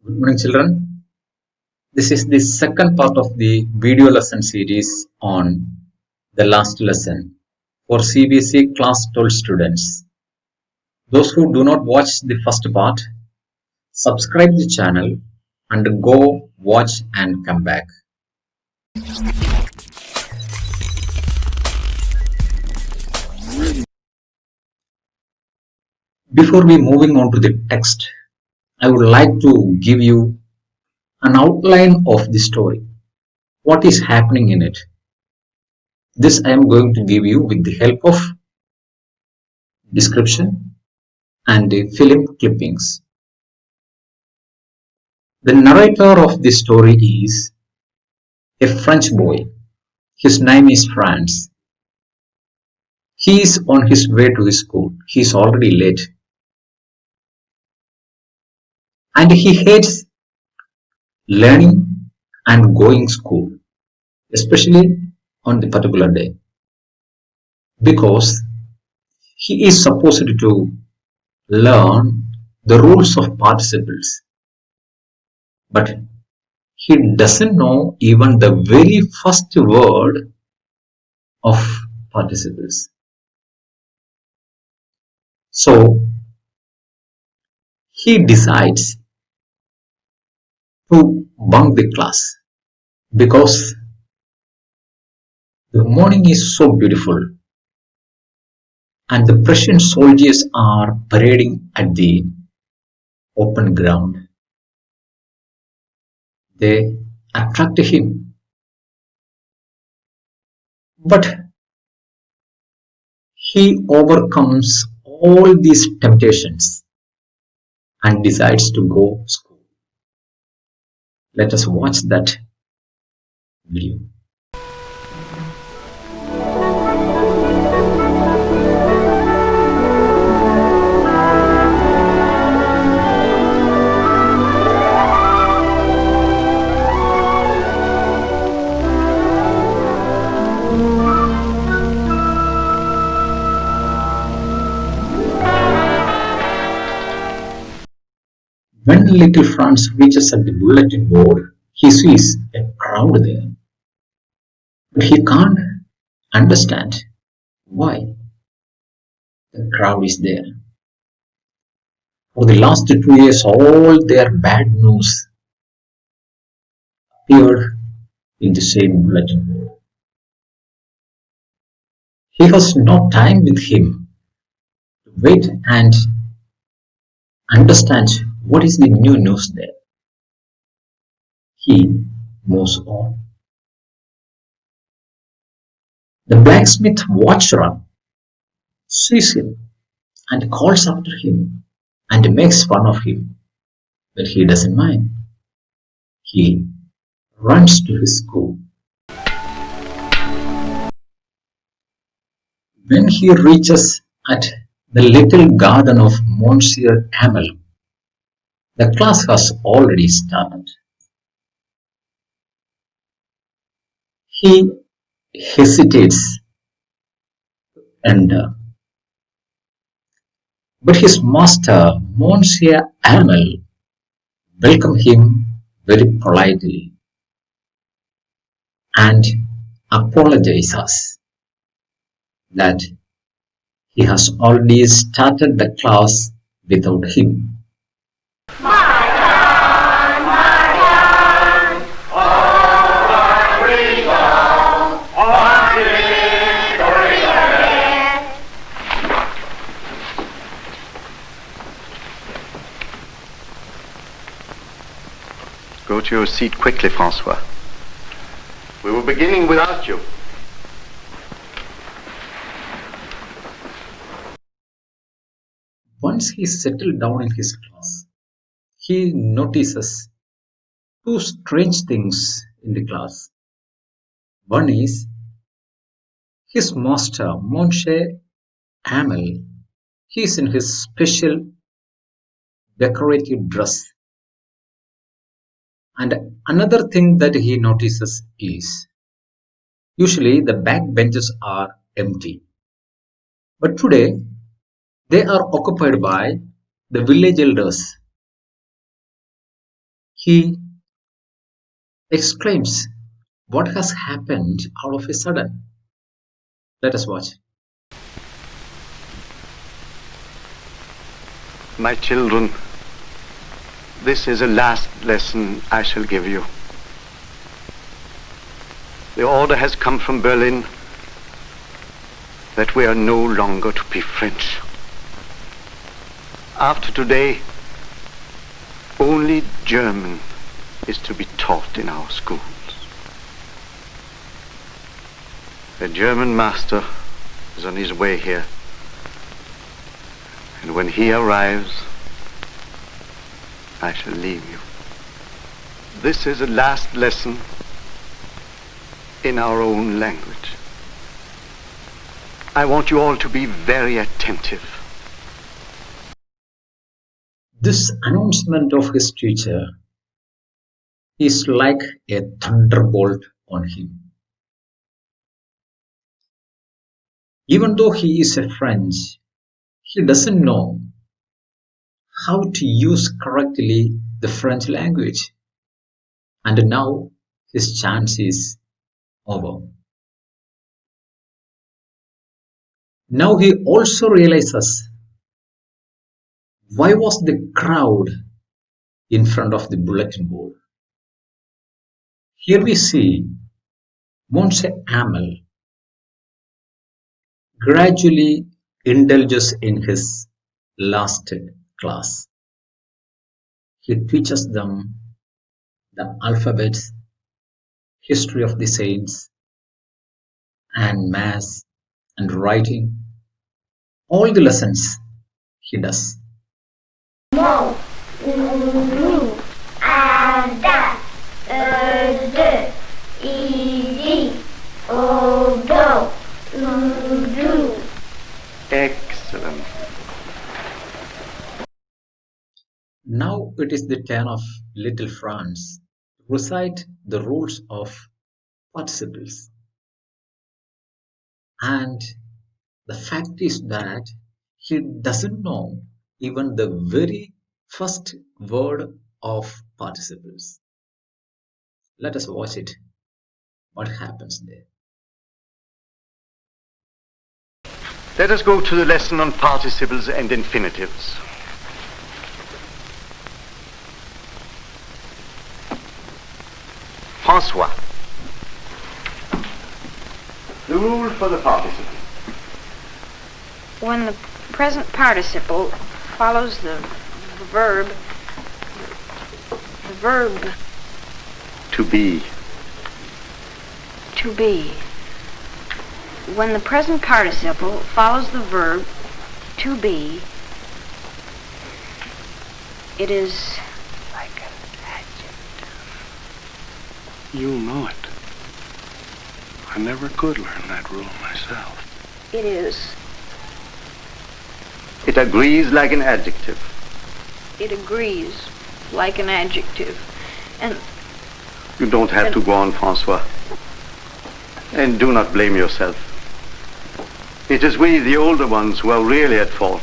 Good morning, children. This is the second part of the video lesson series on the last lesson for cbse class 12 students. Those who do not watch the first part, subscribe the channel and go watch and come back. Before we moving on to the text, I would like to give you an outline of the story. What is happening in it? This I am going to give you with the help of description and the film clippings. The narrator of this story is a French boy. His name is France. He is on his way to his school. He is already late. And he hates learning and going school, especially on the particular day, because he is supposed to learn the rules of participles. But he doesn't know even the very first word of participles. So he decides to bunk the class because the morning is so beautiful and the Prussian soldiers are parading at the open ground. They attract him, but he overcomes all these temptations and decides to go to school. Let us watch that video. When little Franz reaches at the bulletin board, he sees a crowd there. But he can't understand why the crowd is there. For the last 2 years, all their bad news appeared in the same bulletin board. He has no time with him to wait and understand what is the new news there. He moves on. The blacksmith watcher sees him and calls after him and makes fun of him, but he doesn't mind. He runs to his school. When he reaches at the little garden of Monsieur Hamel, the class has already started. He hesitates to enter, but his master, Monsieur Hamel, welcomes him very politely and apologizes that he has already started the class without him. Go to your seat quickly, Francois. We were beginning without you. Once he settled down in his class, he notices two strange things in the class. One is his master, Monsieur Hamel. He is in his special decorative dress. And another thing that he notices is usually the back benches are empty. But today they are occupied by the village elders. He exclaims, "What has happened all of a sudden?" Let us watch. My children, this is the last lesson I shall give you. The order has come from Berlin that we are no longer to be French. After today, only German is to be taught in our schools. The German master is on his way here. And when he arrives, I shall leave you. This is the last lesson in our own language. I want you all to be very attentive. This announcement of his teacher is like a thunderbolt on him. Even though he is a French, he doesn't know how to use correctly the French language. And now his chance is over. Now he also realizes why was the crowd in front of the bulletin board. Here we see Monsieur Hamel gradually indulges in his last class. He teaches them the alphabets, history of the saints, and maths and writing. All the lessons he does. Mo, ulu, ada, de, idi, odo, udu. Excellent. Now it is the turn of little Franz to recite the rules of participles. And the fact is that he doesn't know even the very first word of participles. Let us watch it. What happens there? Let us go to the lesson on participles and infinitives. François. The rule for the participle. When the present participle follows the verb To be. to be. When the present participle follows the verb to be, it is like an adjective. You know it. I never could learn that rule myself. It is. It agrees like an adjective. It agrees like an adjective. And You don't have to go on, François. And do not blame yourself. It is we, the older ones, who are really at fault.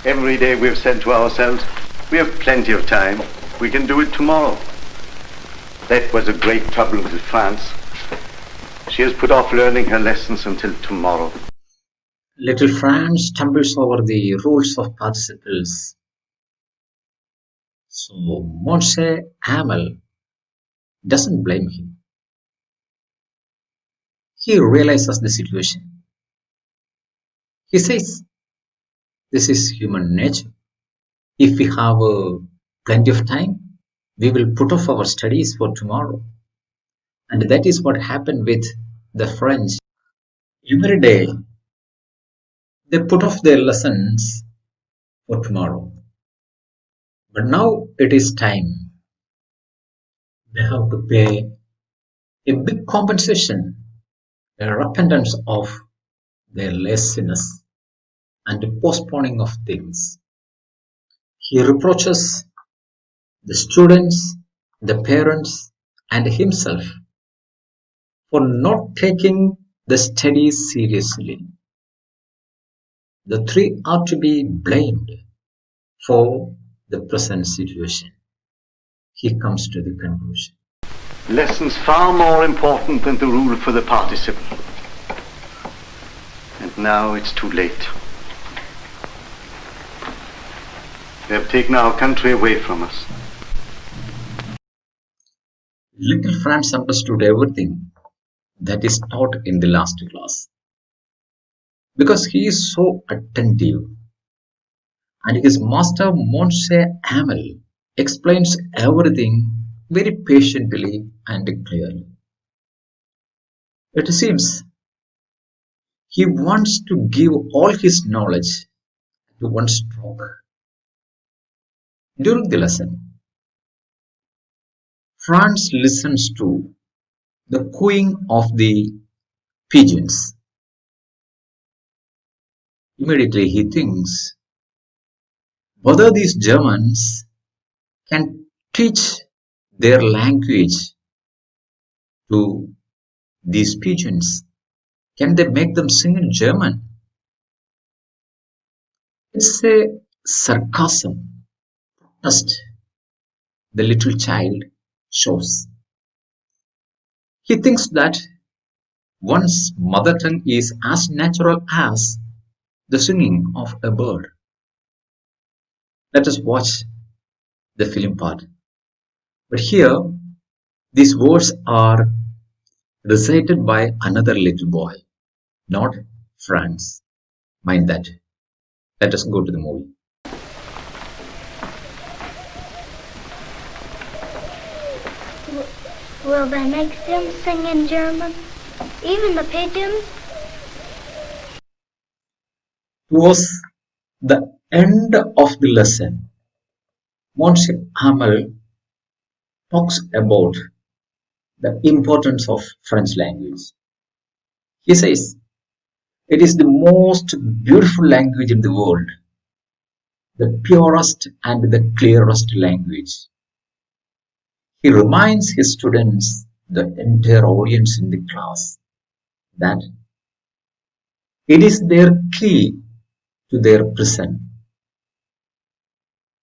Every day we've said to ourselves, we have plenty of time. We can do it tomorrow. That was a great trouble with France. She has put off learning her lessons until tomorrow. Little Franz stumbles over the rules of participles. So Monsieur Hamel doesn't blame him. He realizes the situation. He says, this is human nature. If we have plenty of time, we will put off our studies for tomorrow. And that is what happened with the French. Every day, they put off their lessons for tomorrow. But now it is time. They have to pay a big compensation, a repentance of their laziness and the postponing of things. He reproaches the students, the parents, and himself for not taking the studies seriously. The three are to be blamed for the present situation. he comes to the conclusion. Lessons far more important than the rule for the participle. And now it's too late. They have taken our country away from us. Little Franz understood everything that is taught in the last class because he is so attentive, and his master Monsieur Hamel explains everything very patiently and clearly. It seems he wants to give all his knowledge to one stroke. During the lesson, Franz listens to the cooing of the pigeons. Immediately he thinks whether these Germans can teach their language to these pigeons. Can they make them sing in German? It's a sarcasm, just the little child shows. He thinks that one's mother tongue is as natural as the singing of a bird. Let us watch the film part. But here, these words are recited by another little boy, not Franz. Mind that. Let us go to the movie. Will they make them sing in German? Even the pigeons? Towards the end of the lesson, Monsieur Hamel talks about the importance of French language. He says, it is the most beautiful language in the world, the purest and the clearest language. He reminds his students, the entire audience in the class, that it is their key to their prison.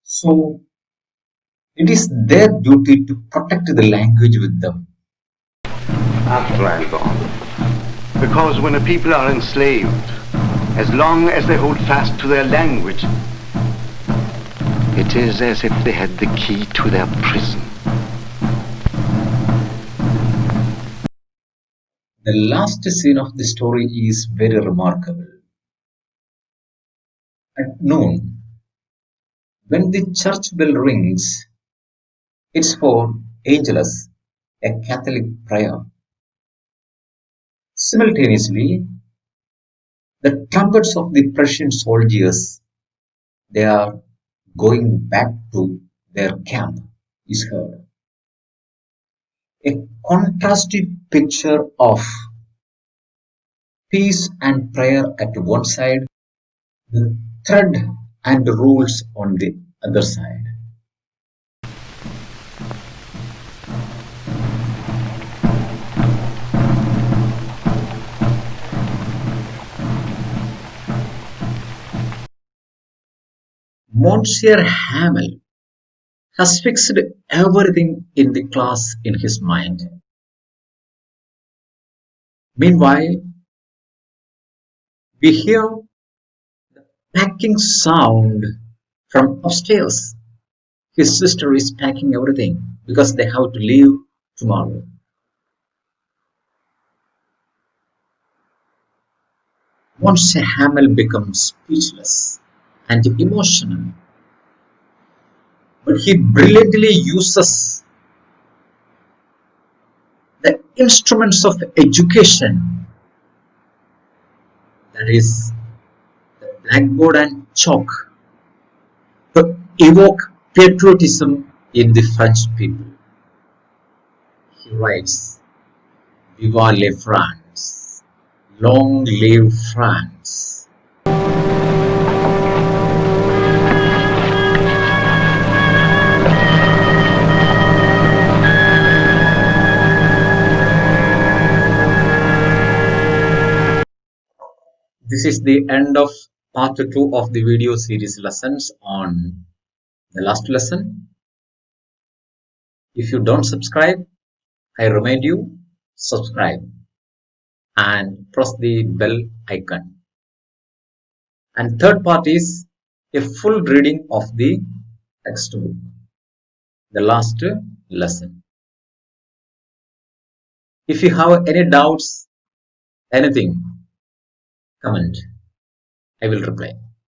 So, it is their duty to protect the language with them. After I'm gone. Because when a people are enslaved, as long as they hold fast to their language, it is as if they had the key to their prison. The last scene of the story is very remarkable. At noon, when the church bell rings, it's for Angelus, a Catholic prayer. Simultaneously, the trumpets of the Prussian soldiers, they are going back to their camp, is heard. A contrasted picture of peace and prayer at one side, the thread and rules on the other side. Monsieur Hamel has fixed everything in the class in his mind. Meanwhile, we hear the packing sound from upstairs. His sister is packing everything because they have to leave tomorrow. Once Hamel becomes speechless and emotional, but he brilliantly uses the instruments of education, that is the blackboard and chalk, to evoke patriotism in the French people. He writes, Vive la France, long live France. This is the end of part 2 of the video series lessons on the last lesson. If you don't subscribe, I remind you, subscribe and press the bell icon. And third part is a full reading of the textbook, the last lesson. If you have any doubts, anything, comment. I will reply.